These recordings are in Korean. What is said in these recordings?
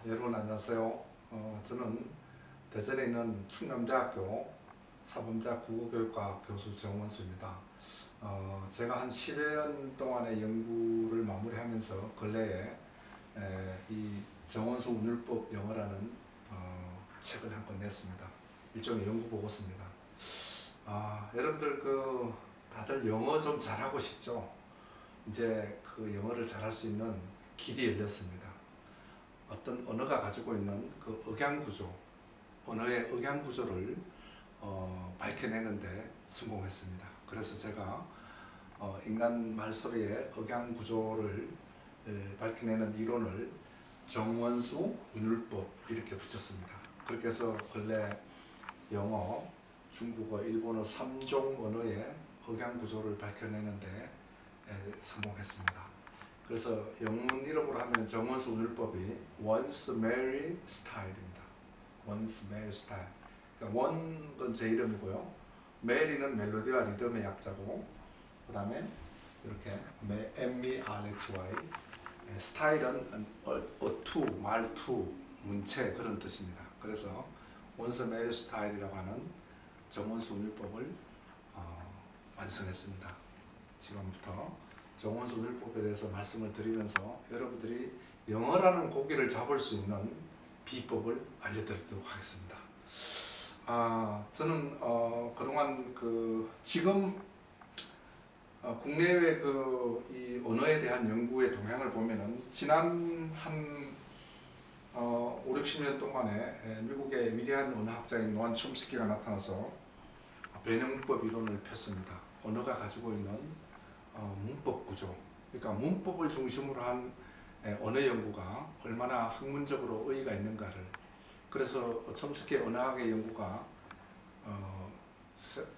여러분 안녕하세요. 저는 대전에 있는 충남대학교 사범대학 국어교육과 교수 정원수입니다. 제가 한 10여 년 동안의 연구를 마무리하면서 근래에 이 정원수 운율법 영어라는 책을 한 권 냈습니다. 일종의 연구 보고서입니다. 여러분들 다들 영어 좀 잘하고 싶죠? 이제 그 영어를 잘할 수 있는 길이 열렸습니다. 어떤 언어가 가지고 있는 그 억양구조, 언어의 억양구조를 밝혀내는데 성공했습니다. 그래서 제가 인간 말소리의 억양구조를 밝혀내는 이론을 정원수 운율법 이렇게 붙였습니다. 그렇게 해서 근래 영어, 중국어, 일본어 3종 언어의 억양구조를 밝혀내는데 성공했습니다. 그래서 영문 이름으로 하면 정원수 운율법이 Once Mary Style입니다. Once Mary Style. 그러니까 원은 제 이름이고요. Mary는 멜로디와 리듬의 약자고, 그 다음에 이렇게 M-E-R-H-Y. 스타일은 어투, 말투, 문체 그런 뜻입니다. 그래서 Once Mary Style이라고 하는 정원수 운율법을 완성했습니다. 지금부터 정원수 운율법에 대해서 말씀을 드리면서 여러분들이 영어라는 고기를 잡을 수 있는 비법을 알려드리도록 하겠습니다. 저는 그동안 지금 국내외 이 언어에 대한 연구의 동향을 보면은 지난 한 5, 60년 동안에 미국의 위대한 언어학자인 노암 촘스키가 나타나서 변형문법 이론을 폈습니다. 언어가 가지고 있는 문법 구조, 그러니까 문법을 중심으로 한 언어 연구가 얼마나 학문적으로 의의가 있는가를, 그래서 촘스키의 언어학의 연구가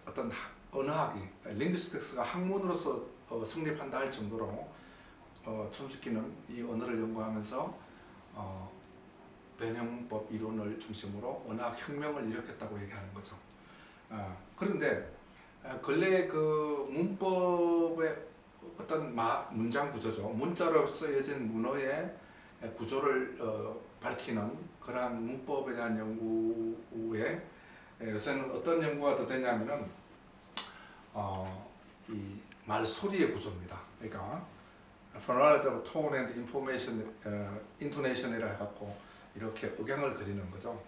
어떤 언어학이 링귀스틱스가 학문으로서 성립한다 할 정도로 촘스키는 이 언어를 연구하면서 변형문법 이론을 중심으로 언어학 혁명을 일으켰다고 얘기하는 거죠. 그런데 근래 문법의 어떤 문장 구조죠. 문자로 쓰여진 문어의 구조를 밝히는 그러한 문법에 대한 연구에 요새는 어떤 연구가 더 되냐면은 이 말소리의 구조입니다. 그러니까 phonology of tone and information, intonation이라 해갖고 이렇게 억양을 그리는 거죠.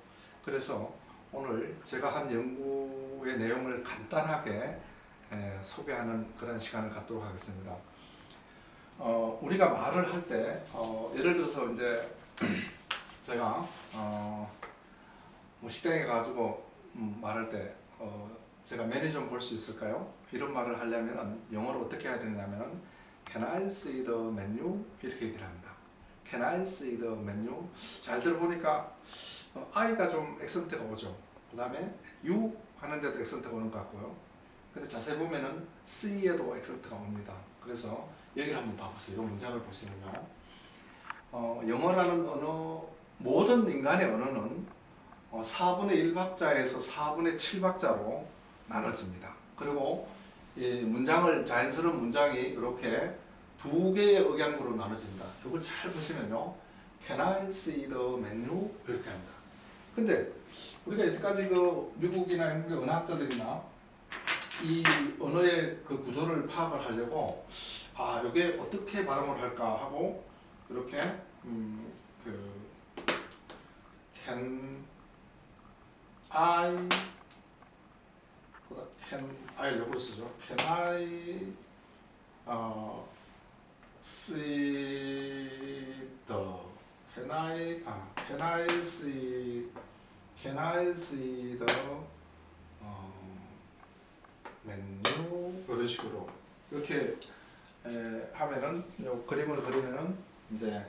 그래서 오늘 제가 한 연구의 내용을 간단하게 소개하는 그런 시간을 갖도록 하겠습니다. 우리가 말을 할 때 예를 들어서 이제 제가 시장에 가지고 말할 때 제가 메뉴 좀 볼 수 있을까요? 이런 말을 하려면 영어로 어떻게 해야 되냐면 Can I see the menu? 이렇게 얘기를 합니다. Can I see the menu? 잘 들어보니까 I가 좀 액센트가 오죠. 그 다음에 U 하는데도 액센트가 오는 것 같고요. 근데 자세히 보면은 C에도 액센트가 옵니다. 그래서 여기를 한번 봐보세요. 이 문장을 보시면요. 영어라는 언어, 모든 인간의 언어는 4분의 1박자에서 4분의 7박자로 나눠집니다. 그리고 이 문장을, 자연스러운 문장이 이렇게 두 개의 억양으로 나눠집니다. 이걸 잘 보시면요. Can I see the menu? 이렇게 합니다. 근데 우리가 여태까지 미국이나 한국의 언어학자들이나 이 언어의 구조를 파악을 하려고 이게 어떻게 발음을 할까 하고 이렇게 can I 요걸 쓰죠. Can I see the Can I see the menu? 이런 식으로 이렇게 하면은 요 그림을 그리면은 이제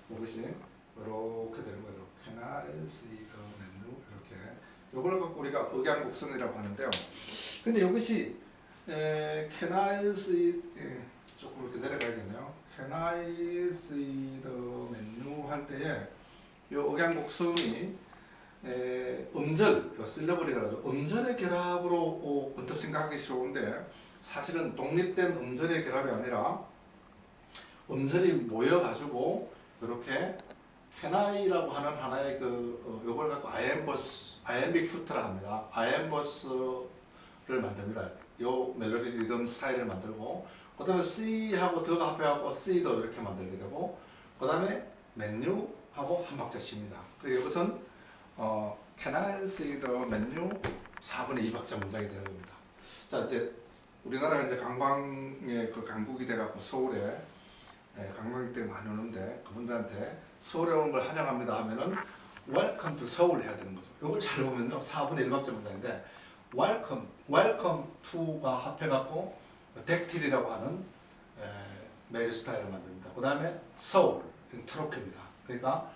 이것이 이렇게 되는 거죠. Can I see the menu? 이렇게 요걸 갖고 우리가 억양곡선이라고 하는데요. 근데 이것이 Can I see 조금 이렇게 내려가야겠네요. Can I see the menu 할 때에 이 억양곡선이 음절, 실러블이라고 하죠. 음절의 결합으로 언뜻 생각하기 쉬운데 사실은 독립된 음절의 결합이 아니라 음절이 모여가지고 이렇게 캐나이라고 하는 하나의 요걸 갖고 아이엠빅 후트라 합니다. 아이엠버스를 만듭니다. 요 멜로디 리듬 스타일을 만들고, 그 다음에 C하고 더가 합해하고 C도 이렇게 만들게 되고, 그 다음에 맨유하고 한 박자 씁니다. 그리고 이것은 Can I see the menu 4분의 2박자 문장이 되는 겁니다. 자, 이제 우리나라가 이제 관광의 강국이 돼갖고 서울에 관광객들이 많이 오는데, 그분들한테 서울에 온 걸 환영합니다 하면은 Welcome to 서울 해야 되는 거죠. 이걸 잘 보면요, 4분의 1박자 문장인데 Welcome to가 합해갖고 덱틸이라고 하는 메일 스타일을 만듭니다. 그 다음에 서울, 트로크입니다. 그러니까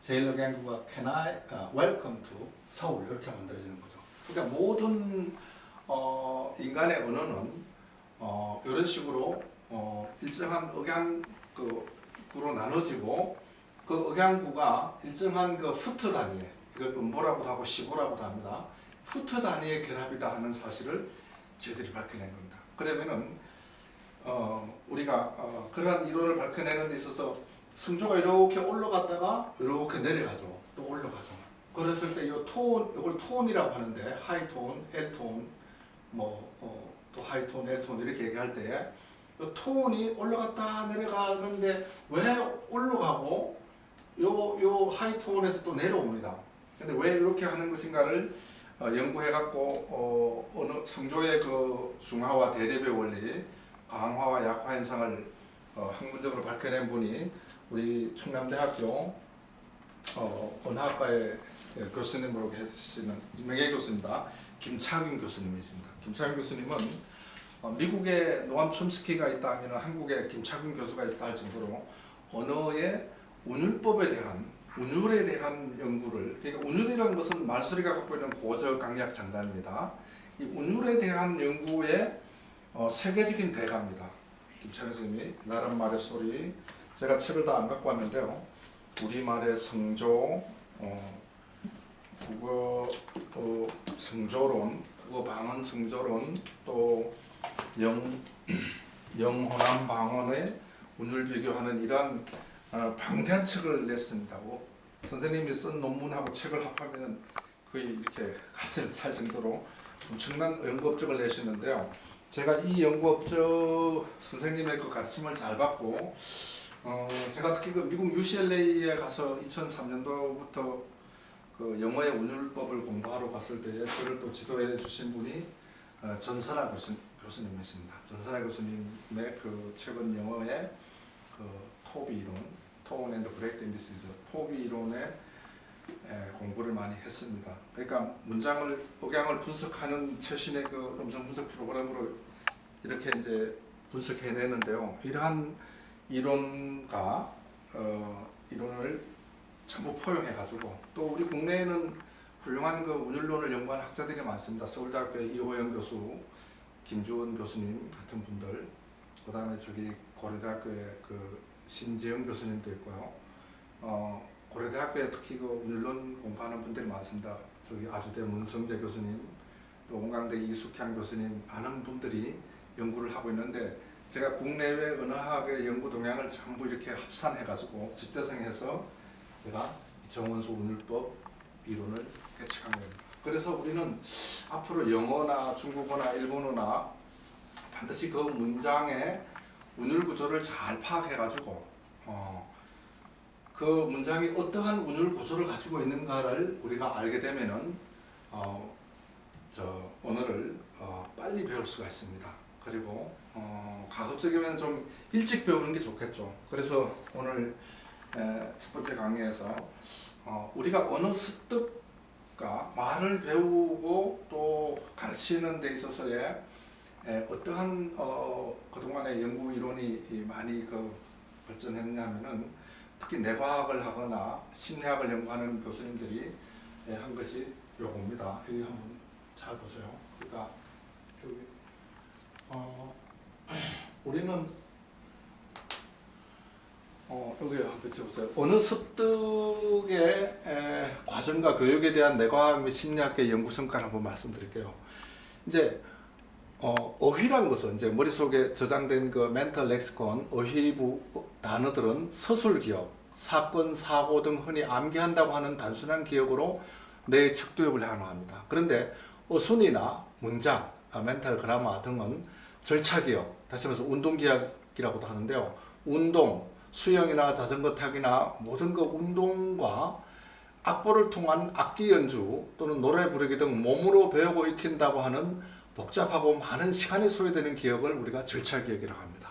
제일어갱구가 Can I Welcome to 서울 이렇게 만들어지는 거죠. 그러니까 모든 인간의 언어는 이런 식으로 일정한 억양구로 나눠지고, 그 억양구가 일정한 후트 단위에, 이걸 음보라고도 하고 시보라고도 합니다. 후트 단위의 결합이다 하는 사실을 저희들이 밝혀낸 겁니다. 그러면은 우리가 그러한 이론을 밝혀내는 데 있어서 성조가 이렇게 올라갔다가 이렇게 내려가죠. 또 올라가죠. 그랬을 때 이 톤, 이걸 톤이라고 하는데, 하이톤, 엘톤, 또 하이톤, 엘톤 이렇게 얘기할 때 이 톤이 올라갔다 내려가는데 왜 올라가고 요 하이톤에서 또 내려옵니다. 근데 왜 이렇게 하는 것인가를 연구해갖고 어느 성조의 중하와 대립의 원리, 강화와 약화 현상을 학문적으로 밝혀낸 분이 우리 충남대학교 언어학과의 교수님으로 계시는 명예교수입니다. 김창윤 교수님이 있습니다. 김창윤 교수님은 미국에 노암 촘스키가 있다 하면 한국에 김창윤 교수가 있다 할 정도로 언어의 운율법에 대한, 운율에 대한 연구를, 그러니까 운율이라는 것은 말소리가 갖고 있는 고저 강약 장단입니다. 이 운율에 대한 연구의 세계적인 대가입니다. 김창윤 선생님이 나란 말의 소리, 제가 책을 다 안 갖고 왔는데요. 우리말의 성조, 국어 성조론, 국어 방언 성조론, 또 영호남 방언의 운율 비교하는 이러한 방대한 책을 냈습니다. 선생님이 쓴 논문하고 책을 합하면 거의 이렇게 가슴 살 정도로 엄청난 연구 업적을 내시는데요. 제가 이 연구 업적 선생님의 가르침을 잘 받고, 제가 특히 미국 UCLA에 가서 2003년도부터 영어의 운율법을 공부하러 갔을 때에 저를 또 지도해 주신 분이 전선아 교수님이십니다. 전선아 교수님의 최근 영어의 토비 이론, Tone and Break Indices, 토비 이론의 공부를 많이 했습니다. 그러니까 문장을, 억양을 분석하는 최신의 음성 분석 프로그램으로 이렇게 이제 분석해내는데요. 이러한 이론을 전부 포용해가지고, 또 우리 국내에는 훌륭한 운율론을 연구한 학자들이 많습니다. 서울대학교의 이호영 교수, 김주원 교수님 같은 분들, 그 다음에 고려대학교의 신재영 교수님도 있고요. 고려대학교에 특히 운율론 공부하는 분들이 많습니다. 아주대 문성재 교수님, 또 온강대 이숙향 교수님, 많은 분들이 연구를 하고 있는데, 제가 국내외 언어학의 연구 동향을 전부 이렇게 합산해가지고 집대성해서 제가 정원수 운율법 이론을 개척한 겁니다. 그래서 우리는 앞으로 영어나 중국어나 일본어나 반드시 그 문장의 운율 구조를 잘 파악해가지고 그 문장이 어떠한 운율 구조를 가지고 있는가를 우리가 알게 되면은 언어를 빨리 배울 수가 있습니다. 그리고 가급적이면 좀 일찍 배우는 게 좋겠죠. 그래서 오늘 첫 번째 강의에서 우리가 언어 습득과 말을 배우고 또 가르치는 데 있어서의 어떠한 그동안의 연구 이론이 많이 발전했냐면은, 특히 뇌과학을 하거나 심리학을 연구하는 교수님들이 한 것이 요겁니다. 여기 한번 잘 보세요. 그러니까 여기 우리는 여기 한번 쳐보세요. 언어 습득의 과정과 교육에 대한 뇌과학 및 심리학의 연구 성과를 한번 말씀드릴게요. 이제 어휘라는 것은 이제 머릿속에 저장된 멘탈 렉시콘, 어휘부 단어들은 서술 기억, 사건, 사고 등 흔히 암기한다고 하는 단순한 기억으로 뇌의 척도협을 향합니다. 그런데 어순이나 문장, 멘탈 그라마 등은 절차 기억, 다시 말해서 운동 기억이라고도 하는데요. 운동, 수영이나 자전거 타기나 모든 그 운동과 악보를 통한 악기 연주 또는 노래 부르기 등 몸으로 배우고 익힌다고 하는 복잡하고 많은 시간이 소요되는 기억을 우리가 절차 기억이라고 합니다.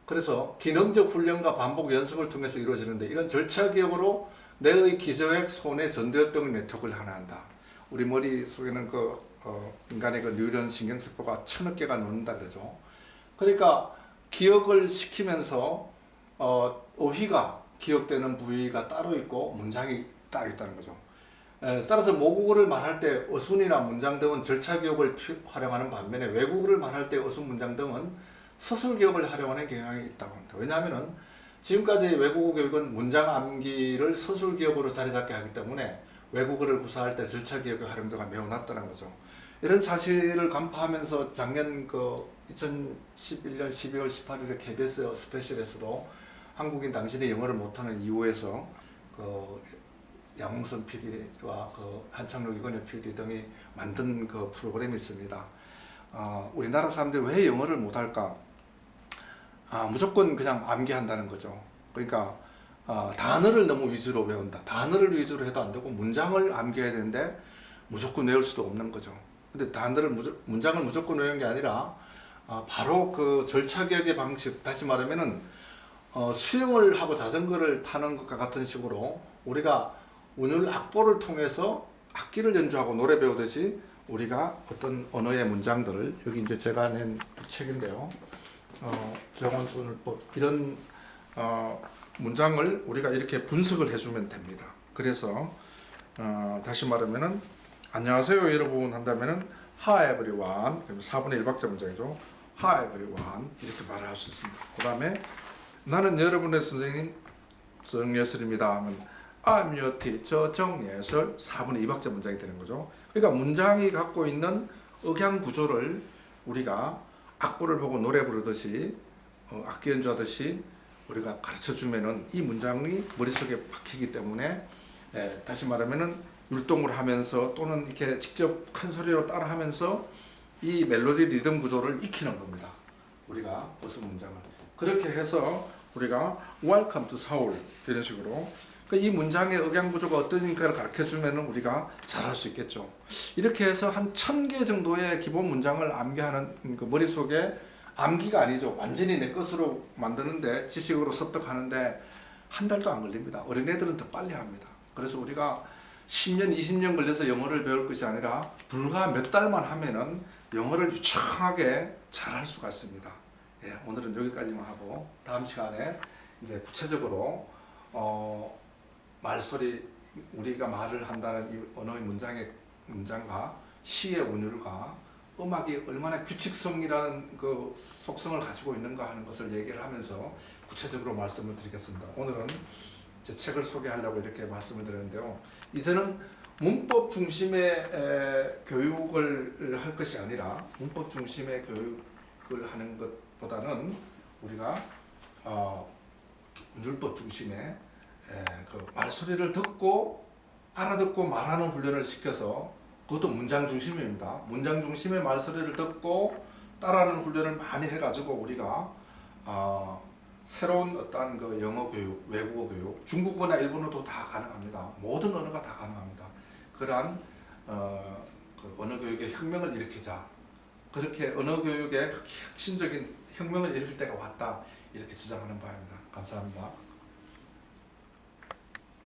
그래서 기능적 훈련과 반복 연습을 통해서 이루어지는데 이런 절차 기억으로 뇌의 기저핵 손의 전두엽병 네트워크를 하나 한다. 우리 머릿속에는 인간의 그 뉴런 신경세포가 1000억 개가 놓는다 그러죠. 그러니까 기억을 시키면서 어휘가 기억되는 부위가 따로 있고 문장이 따로 있다는 거죠. 따라서 모국어를 말할 때 어순이나 문장 등은 절차 기억을 활용하는 반면에 외국어를 말할 때 어순 문장 등은 서술 기억을 활용하는 경향이 있다고 합니다. 왜냐하면 지금까지 외국어 교육은 문장 암기를 서술 기억으로 자리 잡게 하기 때문에 외국어를 구사할 때 절차 기억의 활용도가 매우 낮다는 거죠. 이런 사실을 간파하면서 작년 2011년 12월 18일에 KBS 스페셜에서도 한국인 당신이 영어를 못하는 이유에서 양홍선 PD와 한창록 이건희 PD 등이 만든 그 프로그램이 있습니다. 우리나라 사람들이 왜 영어를 못할까? 무조건 그냥 암기한다는 거죠. 그러니까 단어를 너무 위주로 배운다. 단어를 위주로 해도 안 되고 문장을 암기해야 되는데 무조건 외울 수도 없는 거죠. 근데 문장을 무조건 외우는 게 아니라 바로 그 절차 기억의 방식, 다시 말하면은 수영을 하고 자전거를 타는 것과 같은 식으로 우리가 운율 악보를 통해서 악기를 연주하고 노래 배우듯이 우리가 어떤 언어의 문장들을, 여기 이제 제가 낸 책인데요. 정원순을법, 이런 문장을 우리가 이렇게 분석을 해주면 됩니다. 그래서 다시 말하면은 안녕하세요 여러분 한다면은 Hi everyone, 4분의 1박자 문장이죠. Hi everyone 이렇게 말을 할 수 있습니다. 그 다음에 나는 여러분의 선생님 정예슬입니다 하면 I'm your teacher 정예슬, 4분의 2박자 문장이 되는 거죠. 그러니까 문장이 갖고 있는 억양 구조를 우리가 악보를 보고 노래 부르듯이 악기 연주하듯이 우리가 가르쳐 주면은 이 문장이 머릿속에 박히기 때문에 다시 말하면은 율동을 하면서 또는 이렇게 직접 큰 소리로 따라 하면서 이 멜로디 리듬 구조를 익히는 겁니다. 우리가 어순 문장을 그렇게 해서 우리가 Welcome to Seoul 이런 식으로 이 문장의 억양 구조가 어떠니까를 가르쳐 주면은 우리가 잘할 수 있겠죠. 이렇게 해서 한 1000개 정도의 기본 문장을 암기하는 그 머릿속에, 암기가 아니죠. 완전히 내 것으로 만드는데, 지식으로 습득하는데 한 달도 안 걸립니다. 어린애들은 더 빨리 합니다. 그래서 우리가 10년, 20년 걸려서 영어를 배울 것이 아니라 불과 몇 달만 하면은 영어를 유창하게 잘할 수가 있습니다. 오늘은 여기까지만 하고 다음 시간에 이제 구체적으로 말소리, 우리가 말을 한다는 이 언어의 문장과 시의 운율과 음악이 얼마나 규칙성이라는 그 속성을 가지고 있는가 하는 것을 얘기를 하면서 구체적으로 말씀을 드리겠습니다. 오늘은 제 책을 소개하려고 이렇게 말씀을 드렸는데요. 이제는 문법 중심의 교육을 할 것이 아니라 문법 중심의 교육을 하는 것보다는 우리가 율법 중심의 그 말소리를 듣고 알아듣고 말하는 훈련을 시켜서, 그것도 문장 중심입니다. 문장 중심의 말소리를 듣고 따라하는 훈련을 많이 해가지고 우리가 새로운 어떤 그 영어 교육, 외국어 교육, 중국어나 일본어도 다 가능합니다. 모든 언어가 다 가능합니다. 그러한 그 언어 교육의 혁명을 일으키자. 그렇게 언어 교육의 혁신적인 혁명을 일으킬 때가 왔다. 이렇게 주장하는 바입니다. 감사합니다.